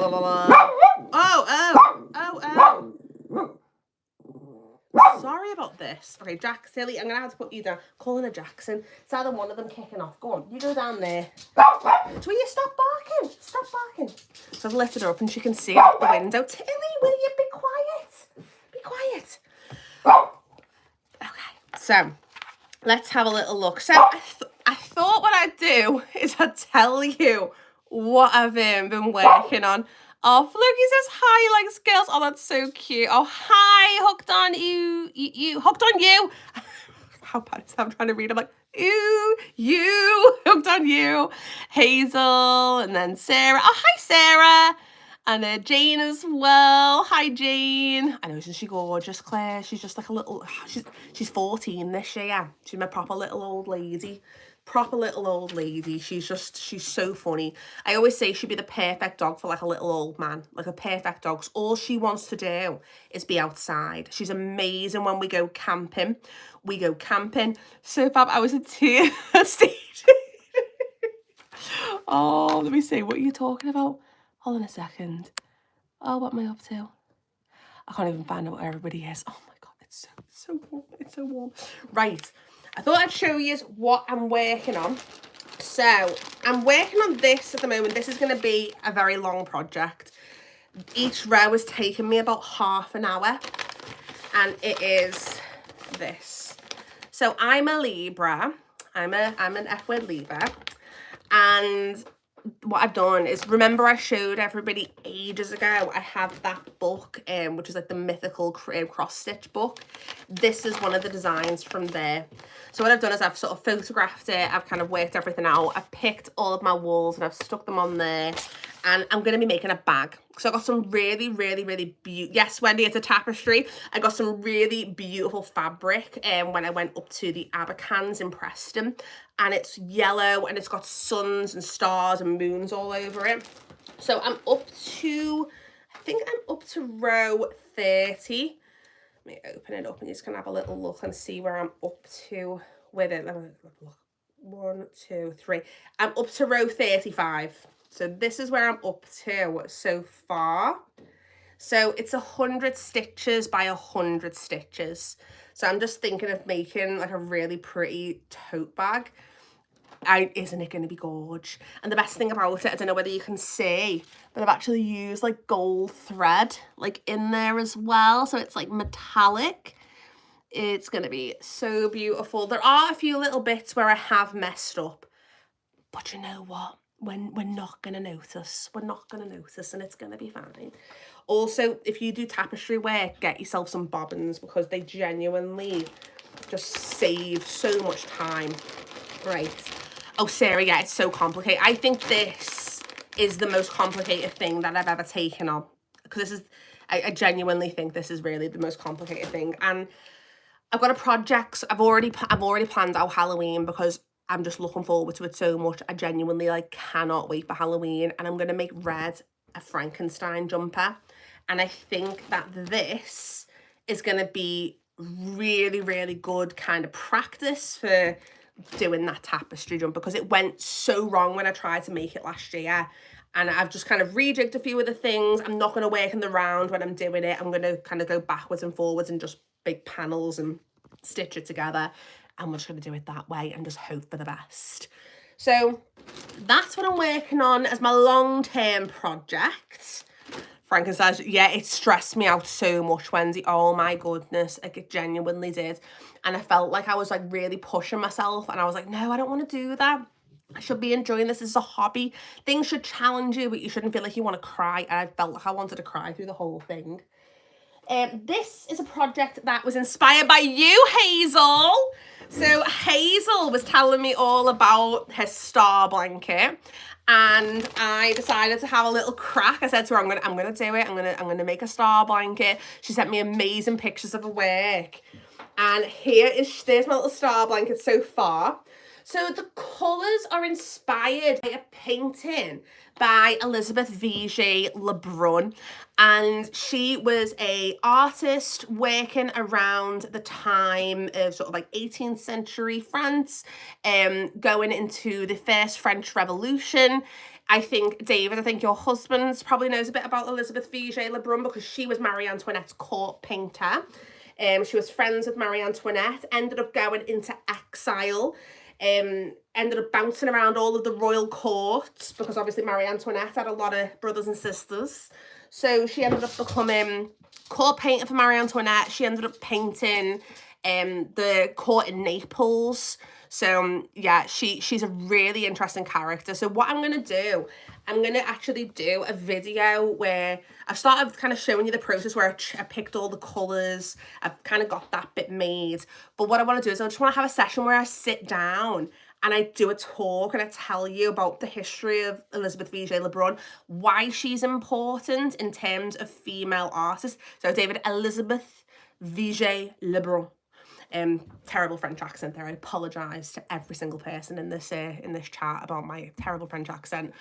sorry about this. Okay, Jack, Silly, I'm going to have to put you down. Calling her Jackson. It's either one of them kicking off. Go on, you go down there. Will you stop barking? Stop barking. So I've lifted her up and she can see out the window. Tilly, will you be quiet? Be quiet. Okay, so let's have a little look. So I thought what I'd do is I'd tell you what I've been working on. Oh, Fluky says hi, likes girls. Oh, that's so cute. Oh, hi, hooked on you, hooked on you. How bad is that? I'm trying to read. I'm like, you, hooked on you. Hazel, and then Sarah. Oh, hi, Sarah. And Jane as well. Hi, Jane. I know, isn't she gorgeous, Claire? She's just like a little, she's 14 this year. She's my proper little old lady. Proper little old lady. She's so funny. I always say she'd be the perfect dog for like a little old man. Like a perfect dog. All she wants to do is be outside. She's amazing when we go camping. We go camping. So fab, I was a tear stage. Oh, let me see. What are you talking about? Hold on a second. Oh, what am I up to? I can't even find out where everybody is. Oh my God, it's so warm. It's so warm. Right. I thought I'd show you what I'm working on. So I'm working on this at the moment. This is going to be a very long project. Each row is taking me about half an hour. And it is this. So I'm a Libra. I'm an F-word Libra. And what I've done is, remember I showed everybody ages ago, I have that book, which is like the mythical cross stitch book. This is one of the designs from there. So what I've done is I've sort of photographed it. I've kind of worked everything out. I've picked all of my walls and I've stuck them on there. And I'm going to be making a bag. So I got some really, really, really beautiful, yes, Wendy, it's a tapestry. I got some really beautiful fabric when I went up to the Abercans in Preston. And it's yellow and it's got suns and stars and moons all over it. So I'm up to, I think I'm up to row 30. Let me open it up and you just can have a little look and see where I'm up to with it. Let me look. 1, 2, 3. I'm up to row 35. So this is where I'm up to so far. So it's 100 stitches by 100 stitches. So I'm just thinking of making like a really pretty tote bag. Isn't it going to be gorge? And the best thing about it, I don't know whether you can see, but I've actually used like gold thread like in there as well. So it's like metallic. It's going to be so beautiful. There are a few little bits where I have messed up, but you know what? We're not going to notice. We're not going to notice and it's going to be fine. Also, if you do tapestry work, get yourself some bobbins because they genuinely just save so much time. Right. Oh, Sarah, yeah, it's so complicated. I think this is the most complicated thing that I've ever taken on. Because this is, I genuinely think this is really the most complicated thing. And I've got a project. I've already planned out Halloween because I'm just looking forward to it so much. I genuinely like cannot wait for Halloween. And I'm going to make red a Frankenstein jumper. And I think that this is going to be really, really good kind of practice for doing that tapestry jumper because it went so wrong when I tried to make it last year. And I've just kind of rejigged a few of the things. I'm not going to work in the round when I'm doing it. I'm going to kind of go backwards and forwards and just big panels and stitch it together. And we're just going to do it that way and just hope for the best. So that's what I'm working on as my long-term project. Frankenstein, yeah, it stressed me out so much, Wendy. Oh my goodness, like it genuinely did. And I felt like I was like really pushing myself and I was like, no, I don't want to do that. I should be enjoying this. This is a hobby. Things should challenge you, but you shouldn't feel like you want to cry. And I felt like I wanted to cry through the whole thing. This is a project that was inspired by you, Hazel. So Hazel was telling me all about her star blanket. And I decided to have a little crack. I said to her, I'm gonna do it. I'm gonna make a star blanket. She sent me amazing pictures of her work. And there's my little star blanket so far. So the colours are inspired by a painting by Elizabeth Vigée Lebrun. And she was an artist working around the time of sort of like 18th century France, going into the first French Revolution. I think, David, your husband probably knows a bit about Elizabeth Vigée Lebrun because she was Marie Antoinette's court painter. She was friends with Marie Antoinette, ended up going into exile, ended up bouncing around all of the royal courts because obviously Marie Antoinette had a lot of brothers and sisters. So she ended up becoming court painter for Marie Antoinette. She ended up painting the court in Naples. So yeah, she's a really interesting character. So what I'm going to do, I'm going to actually do a video where I've started kind of showing you the process where I picked all the colours. I've kind of got that bit made. But what I want to do is I just want to have a session where I sit down and I do a talk and I tell you about the history of Elizabeth Vigée Lebrun, why she's important in terms of female artists. So David, Elizabeth Vigée Lebrun. Terrible French accent there. I apologise to every single person in this chat about my terrible French accent.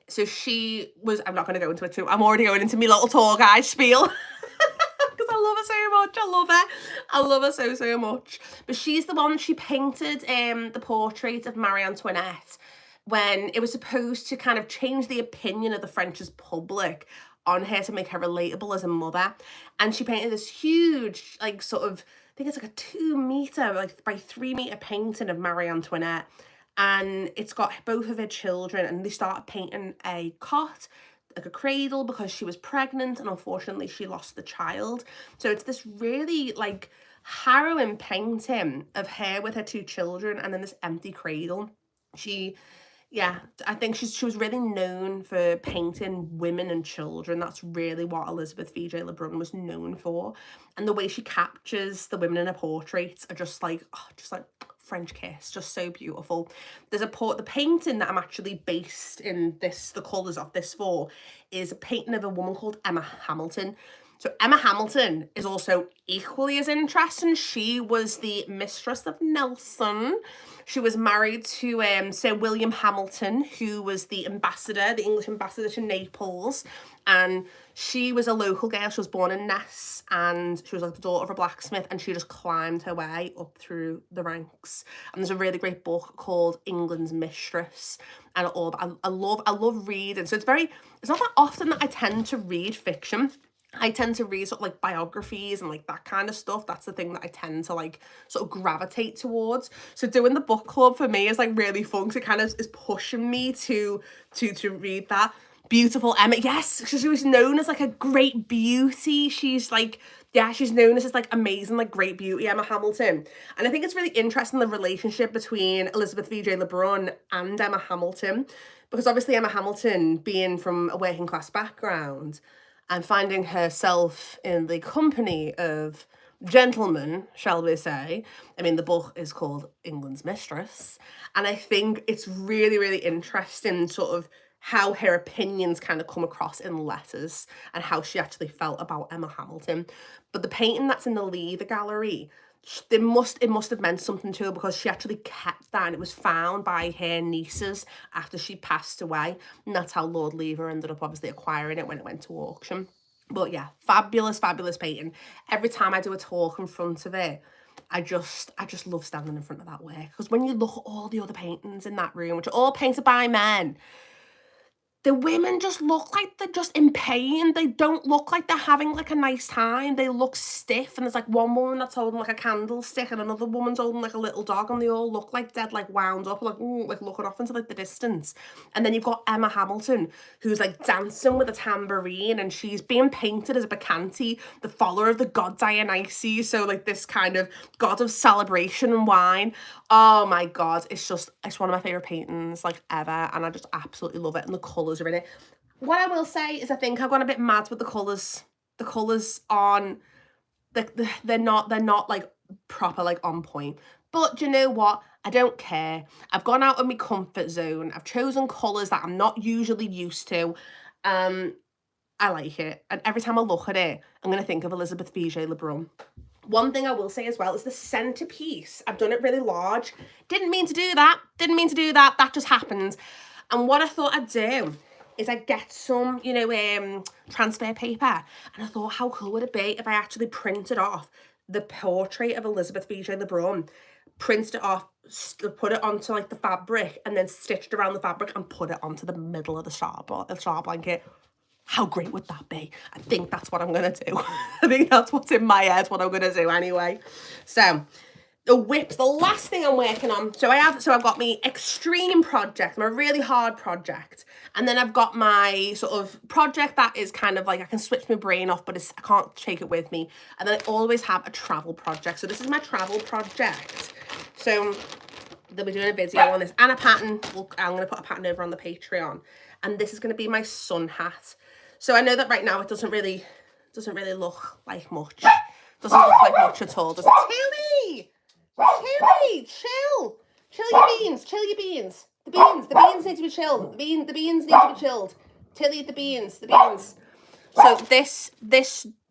So she was, I'm not going to go into it too, I'm already going into my little tour guide spiel. Because I love her so much. I love her. I love her so, so much. But she's the one, she painted the portrait of Marie Antoinette when it was supposed to kind of change the opinion of the French public on her to make her relatable as a mother. And she painted this huge, like, sort of, I think it's like a 2 meter, like by 3 meter painting of Marie Antoinette. And it's got both of her children, and they started painting a cot, like a cradle, because she was pregnant and unfortunately she lost the child. So it's this really like harrowing painting of her with her 2 children and then this empty cradle. Yeah, I think she was really known for painting women and children. That's really what Elizabeth Vigée Lebrun was known for. And the way she captures the women in her portraits are just like French kiss, just so beautiful. There's the painting that I'm actually based in the colours of this for is a painting of a woman called Emma Hamilton. So Emma Hamilton is also equally as interesting. She was the mistress of Nelson. She was married to Sir William Hamilton, who was the ambassador, the English ambassador to Naples. And she was a local girl. She was born in Ness, and she was like the daughter of a blacksmith, and she just climbed her way up through the ranks. And there's a really great book called England's Mistress, and I love reading. So it's not that often that I tend to read fiction. I tend to read sort of like biographies and like that kind of stuff. That's the thing that I tend to like sort of gravitate towards. So doing the book club for me is like really fun, because it kind of is pushing me to read that. Beautiful Emma, yes, she was known as like a great beauty. She's like, yeah, she's known as this like amazing, like great beauty, Emma Hamilton. And I think it's really interesting, the relationship between Elizabeth Vigée Lebrun and Emma Hamilton, because obviously Emma Hamilton, being from a working class background and finding herself in the company of gentlemen, shall we say. I mean, the book is called England's Mistress. And I think it's really, really interesting sort of how her opinions kind of come across in letters and how she actually felt about Emma Hamilton. But the painting that's in the Lever Gallery, it must have meant something to her, because she actually kept that, and it was found by her nieces after she passed away, and that's how Lord Lever ended up obviously acquiring it when it went to auction. But yeah, fabulous painting. Every time I do a talk in front of it, I just love standing in front of that work, because when you look at all the other paintings in that room, which are all painted by men, the women just look like they're just in pain. They don't look like they're having like a nice time. They look stiff, and there's like one woman that's holding like a candlestick and another woman's holding like a little dog, and they all look like dead, like wound up, like looking off into like the distance. And then you've got Emma Hamilton, who's like dancing with a tambourine, and she's being painted as a Bacchante, the follower of the god Dionysus, so like this kind of god of celebration and wine. Oh my god, it's one of my favourite paintings like ever, and I just absolutely love it, and the colours are in it. What I will say is I think I've gone a bit mad with the colours. The colours aren't, they're not like proper like on point. But do you know what? I don't care. I've gone out of my comfort zone. I've chosen colours that I'm not usually used to. I like it. And every time I look at it, I'm going to think of Elizabeth Vigée Lebrun. One thing I will say as well is the centerpiece. I've done it really large. Didn't mean to do that. That just happened. And what I thought I'd do is I'd get some, transfer paper. And I thought, how cool would it be if I actually printed off the portrait of Elizabeth Vigée Lebrun, printed it off, put it onto like the fabric, and then stitched around the fabric and put it onto the middle of the star blanket. How great would that be? I think that's what I'm going to do. I think that's what's in my head, what I'm going to do anyway. So the whips, the last thing I'm working on. So I've got my extreme project, my really hard project. And then I've got my sort of project that is kind of like, I can switch my brain off, but I can't take it with me. And then I always have a travel project. So this is my travel project. So They'll be doing a video on this and a pattern. I'm going to put a pattern over on the Patreon. And this is going to be my sun hat. So I know that right now it doesn't really look like much. Doesn't look like much at all. Does it? Tilly, chill. Chill your beans. Chill your beans. The beans need to be chilled. The beans need to be chilled. Tilly, the beans. So this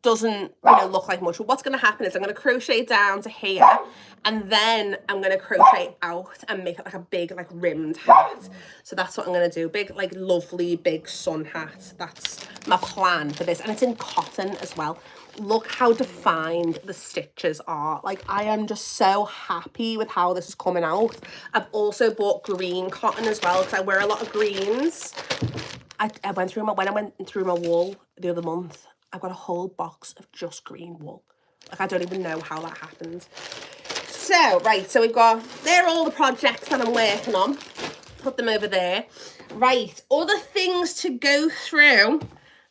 doesn't look like much. But what's going to happen is I'm going to crochet down to here, and then I'm going to crochet out and make it like a big like rimmed hat. So that's what I'm going to do. Big like lovely big sun hat. That's my plan for this, and it's in cotton as well. Look how defined the stitches are. Like, I am just so happy with how this is coming out. I've also bought green cotton as well because I wear a lot of greens. When I went through my wool the other month, I got a whole box of just green wool. Like, I don't even know how that happened. So, right, so they're all the projects that I'm working on. Put them over there. Right, other things to go through.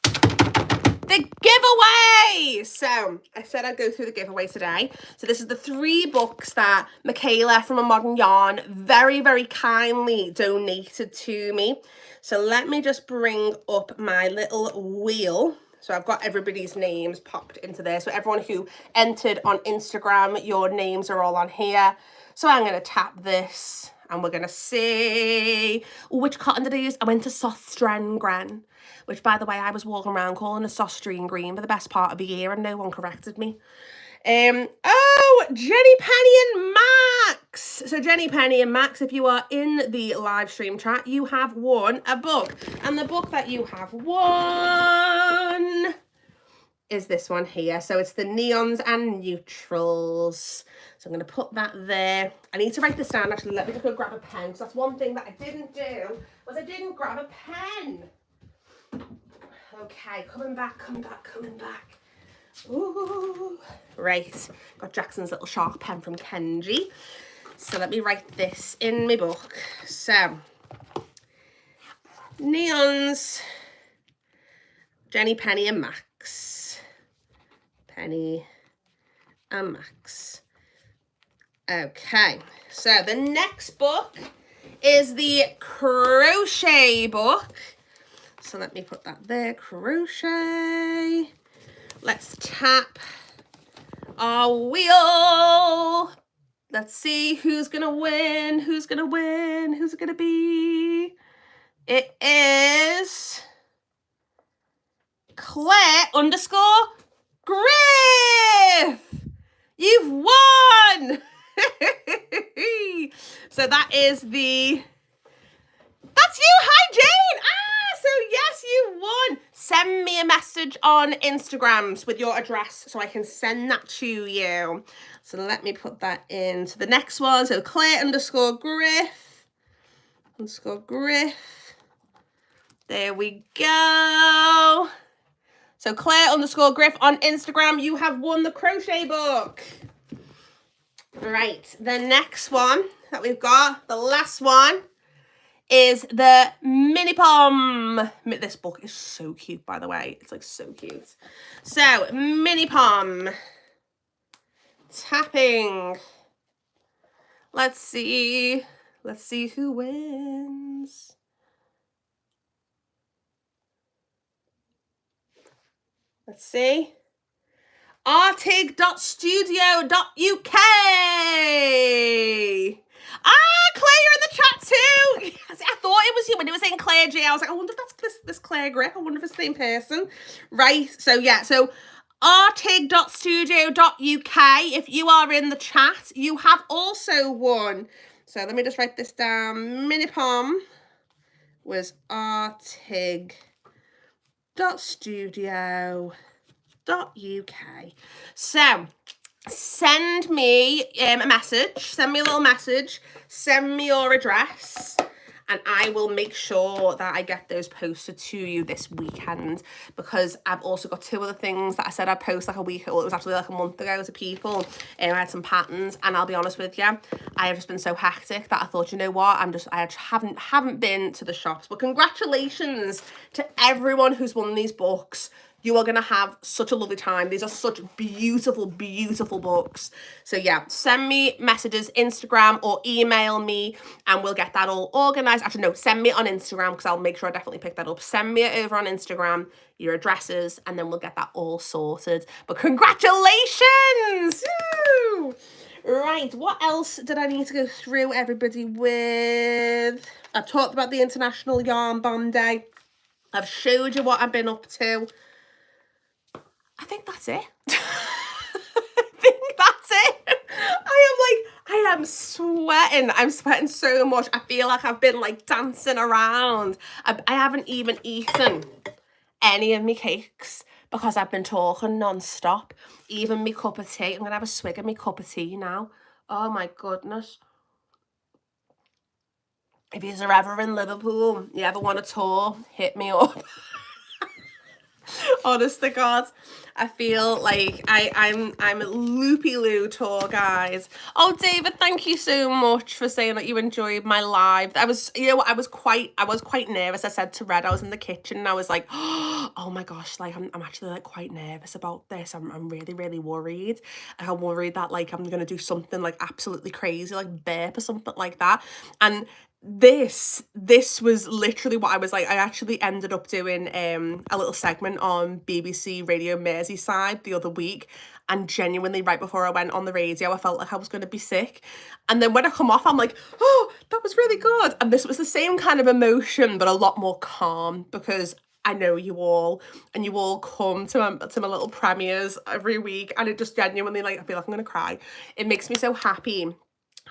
The giveaway! So, I said I'd go through the giveaway today. So this is the 3 books that Michaela from A Modern Yarn very, very kindly donated to me. So let me just bring up my little wheel. So I've got everybody's names popped into there. So everyone who entered on Instagram, your names are all on here. So I'm going to tap this and we're going to see which cotton did I use. I went to Soft Gran, which, by the way, I was walking around calling a Sostrine green for the best part of the year and no one corrected me. Oh, Jenny Penny and Max. So Jenny Penny and Max, if you are in the live stream chat, you have won a book. And the book that you have won is this one here. So it's the Neons and Neutrals. So I'm going to put that there. I need to write this down, actually. Let me just go grab a pen, because that's one thing that I didn't do, was I didn't grab a pen. Okay, coming back. Ooh. Right, got Jackson's little sharp pen from Kenji. So let me write this in my book. So, Neons, Jenny, Penny and Max. Penny and Max. Okay, so the next book is the crochet book. So let me put that there, crochet. Let's tap our wheel. Let's see who's gonna win, who's it gonna be? It is Claire_Griff. You've won. So that's you. Hi, Jane. So yes, you won. Send me a message on Instagrams with your address so I can send that to you. So let me put that into the next one. So Claire_Griff. There we go. So Claire_Griff on Instagram, you have won the crochet book. Right, the next one that we've got, the last one, is the Mini Pom. This book is so cute, by the way. It's like so cute. So, Mini Pom. Tapping. Let's see who wins. Let's see. artig.studio.uk. Claire, you're in the chat too. Yes, I thought it was you when it was in Claire G. I was like, I wonder if that's this Claire Griff. I wonder if it's the same person. Right, so yeah, so artig.studio.uk. If you are in the chat, you have also won. So let me just write this down. Mini Pom was artig.studio.uk. So send me a message, send me a little message, send me your address, and I will make sure that I get those posted to you this weekend, because I've also got 2 other things that I said I'd post like a week, or it was actually like a month ago to people, and I had some patterns, and I'll be honest with you, I have just been so hectic that I thought, you know what, I haven't been to the shops. But congratulations to everyone who's won these books. You are going to have such a lovely time. These are such beautiful, beautiful books. So yeah, send me messages, Instagram, or email me, and we'll get that all organized. Actually, no, send me on Instagram, because I'll make sure I definitely pick that up. Send me it over on Instagram, your addresses, and then we'll get that all sorted. But congratulations! Woo! Right, what else did I need to go through, everybody, with? I've talked about the International Yarn Bomb Day. I've showed you what I've been up to. I think that's it. I think that's it. I am sweating. I'm sweating so much. I feel like I've been like dancing around. I haven't even eaten any of my cakes because I've been talking non-stop. Even my cup of tea. I'm going to have a swig of my cup of tea now. Oh my goodness. If you're ever in Liverpool, you ever want a tour, hit me up. Honest to God, I feel like I'm a loopy-loo tour, guys. Oh, David, thank you so much for saying that you enjoyed my live. I was quite nervous. I said to Red, I was in the kitchen and I was like, oh my gosh, like I'm actually like quite nervous about this. I'm really, really worried. I'm worried that like I'm gonna do something like absolutely crazy, like burp or something like that. And this was literally what I was like. I actually ended up doing a little segment on BBC Radio Merseyside the other week, and genuinely right before I went on the radio I felt like I was going to be sick, and then when I come off I'm like, oh, that was really good. And this was the same kind of emotion but a lot more calm, because I know you all, and you all come to my little premieres every week, and it just genuinely, like, I feel like I'm gonna cry. It makes me so happy.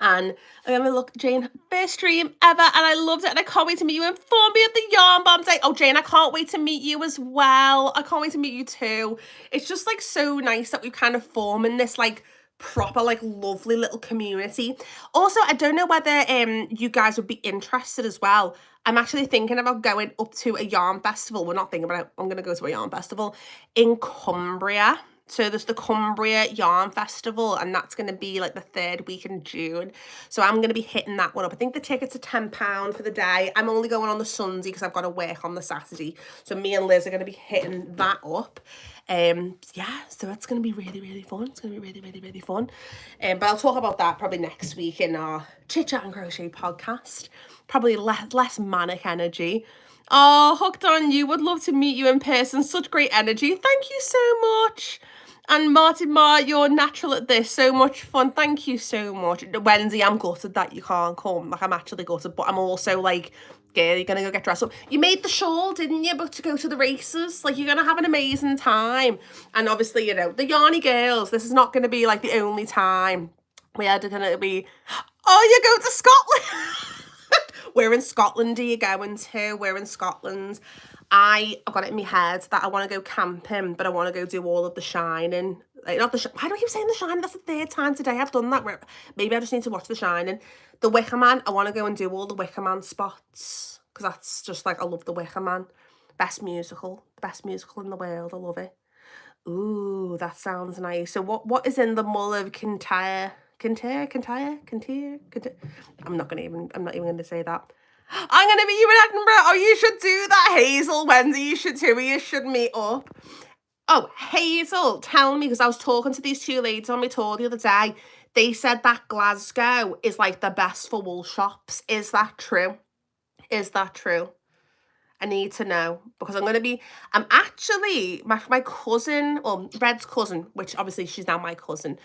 And I'm gonna look, Jane, best stream ever, and I loved it, and I can't wait to meet you in Formby at the Yarn Bomb Day. Oh, Jane, I can't wait to meet you as well. I can't wait to meet you too. It's just like so nice that we've kind of formed this like proper like lovely little community. Also, I don't know whether you guys would be interested as well. I'm actually thinking about going up to a yarn festival. We're not thinking about it. I'm gonna go to a yarn festival in Cumbria. So there's the Cumbria Yarn Festival, and that's going to be like the 3rd week in June. So I'm going to be hitting that one up. I think the tickets are £10 for the day. I'm only going on the Sunday because I've got to work on the Saturday. So me and Liz are going to be hitting that up. Yeah, so it's going to be really, really fun. It's going to be really, really, really fun. But I'll talk about that probably next week in our Chit Chat and Crochet podcast. Probably less manic energy. Oh, hooked on you. Would love to meet you in person. Such great energy. Thank you so much. And Martin Mar, you're natural at this. So much fun. Thank you so much. Wendy, I'm gutted that you can't come. Like, I'm actually gutted, but I'm also like, girl, you're going to go get dressed up. You made the shawl, didn't you? But to go to the races. Like, you're going to have an amazing time. And obviously, you know, the Yarny girls, this is not going to be like the only time we are going to be, oh, you go to Scotland. Where in Scotland are you going to? We're in Scotland. I've got it in my head that I want to go camping, but I want to go do all of the Shining. Like, not the why do I keep saying the Shining? That's the 3rd time today I've done that. Maybe I just need to watch the Shining. The Wicker Man, I want to go and do all the Wicker Man spots, because that's just like, I love the Wicker Man. Best musical in the world. I love it. Ooh, that sounds nice. So what is in the mull of Kintyre? I'm not even gonna say that. I'm going to meet you in Edinburgh. Oh, you should do that, Hazel. Wendy, you should too. You should meet up. Oh, Hazel, tell me, because I was talking to these 2 ladies on my tour the other day. They said that Glasgow is like the best for wool shops. Is that true? Is that true? I need to know, because I'm actually, my cousin, or Red's cousin, which obviously she's now my cousin,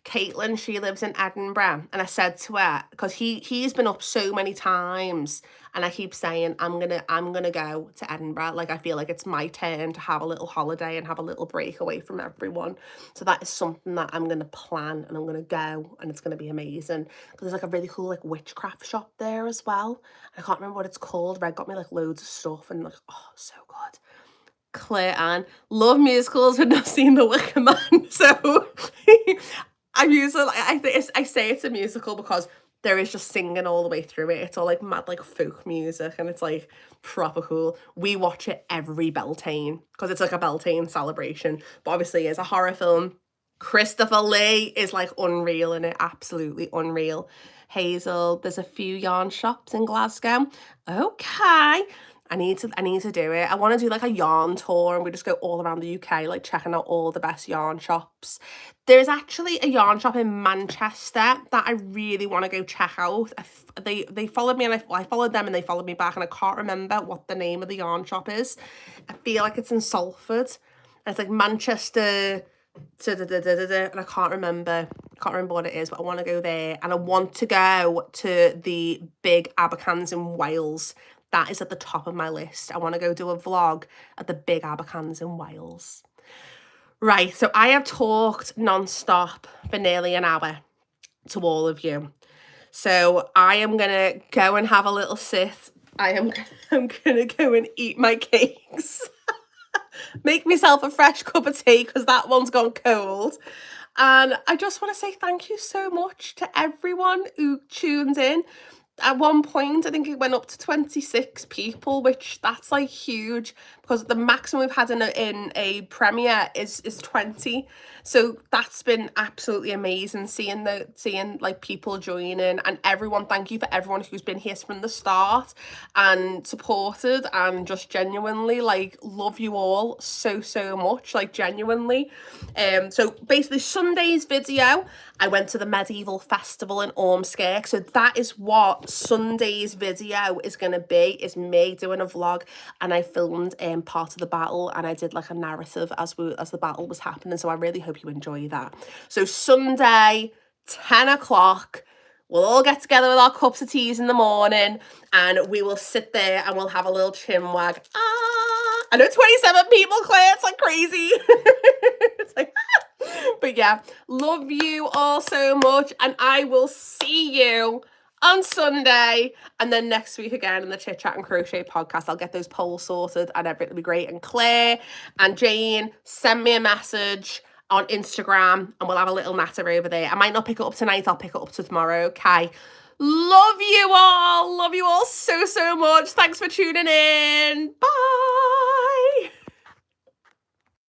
Caitlin, she lives in Edinburgh, and I said to her, because he's been up so many times, and I keep saying I'm gonna go to Edinburgh. Like, I feel like it's my turn to have a little holiday and have a little break away from everyone. So that is something that I'm gonna plan, and I'm gonna go, and it's gonna be amazing, because there's like a really cool like witchcraft shop there as well. I can't remember what it's called. Red got me like loads of stuff, and like, oh, so good. Claire Ann, love musicals, but not seen The Wicker Man. So I'm usually like, I say it's a musical because there is just singing all the way through it. It's all like mad like folk music, and it's like proper cool. We watch it every Beltane because it's like a Beltane celebration. But obviously, it's a horror film. Christopher Lee is like unreal in it, absolutely unreal. Hazel, there's a few yarn shops in Glasgow. Okay. I need to do it. I want to do like a yarn tour and we just go all around the UK, like checking out all the best yarn shops. There's actually a yarn shop in Manchester that I really want to go check out. They followed me and I followed them and they followed me back, and I can't remember what the name of the yarn shop is. I feel like it's in Salford. And it's like Manchester, and I can't remember what it is, but I want to go there, and I want to go to the big Abercans in Wales. That is at the top of my list. I want to go do a vlog at the big Abercans in Wales. Right, so I have talked non-stop for nearly an hour to all of you. So I am going to go and have a little sit. I'm going to go and eat my cakes. Make myself a fresh cup of tea because that one's gone cold. And I just want to say thank you so much to everyone who tuned in. At one point, I think it went up to 26 people, which that's like huge, because the maximum we've had in a premiere is 20. So that's been absolutely amazing seeing like people joining, and everyone, thank you for everyone who's been here from the start and supported, and just genuinely like love you all so much, like genuinely. So basically Sunday's video, I went to the medieval festival in Ormskirk, so that is what Sunday's video is going to be, is me doing a vlog, and I filmed part of the battle, and I did like a narrative as the battle was happening, so I really hope you enjoy that. So Sunday, 10 o'clock, we'll all get together with our cups of teas in the morning, and we will sit there and we'll have a little chinwag. I know 27 people, Claire, it's like crazy. It's like, but yeah, love you all so much, and I will see you on Sunday, and then next week again in the Chit Chat and Crochet podcast. I'll get those polls sorted and everything will be great. And Claire and Jane, send me a message on Instagram and we'll have a little natter over there. I might not pick it up tonight, I'll pick it up tomorrow, okay? Love you all so much. Thanks for tuning in. Bye.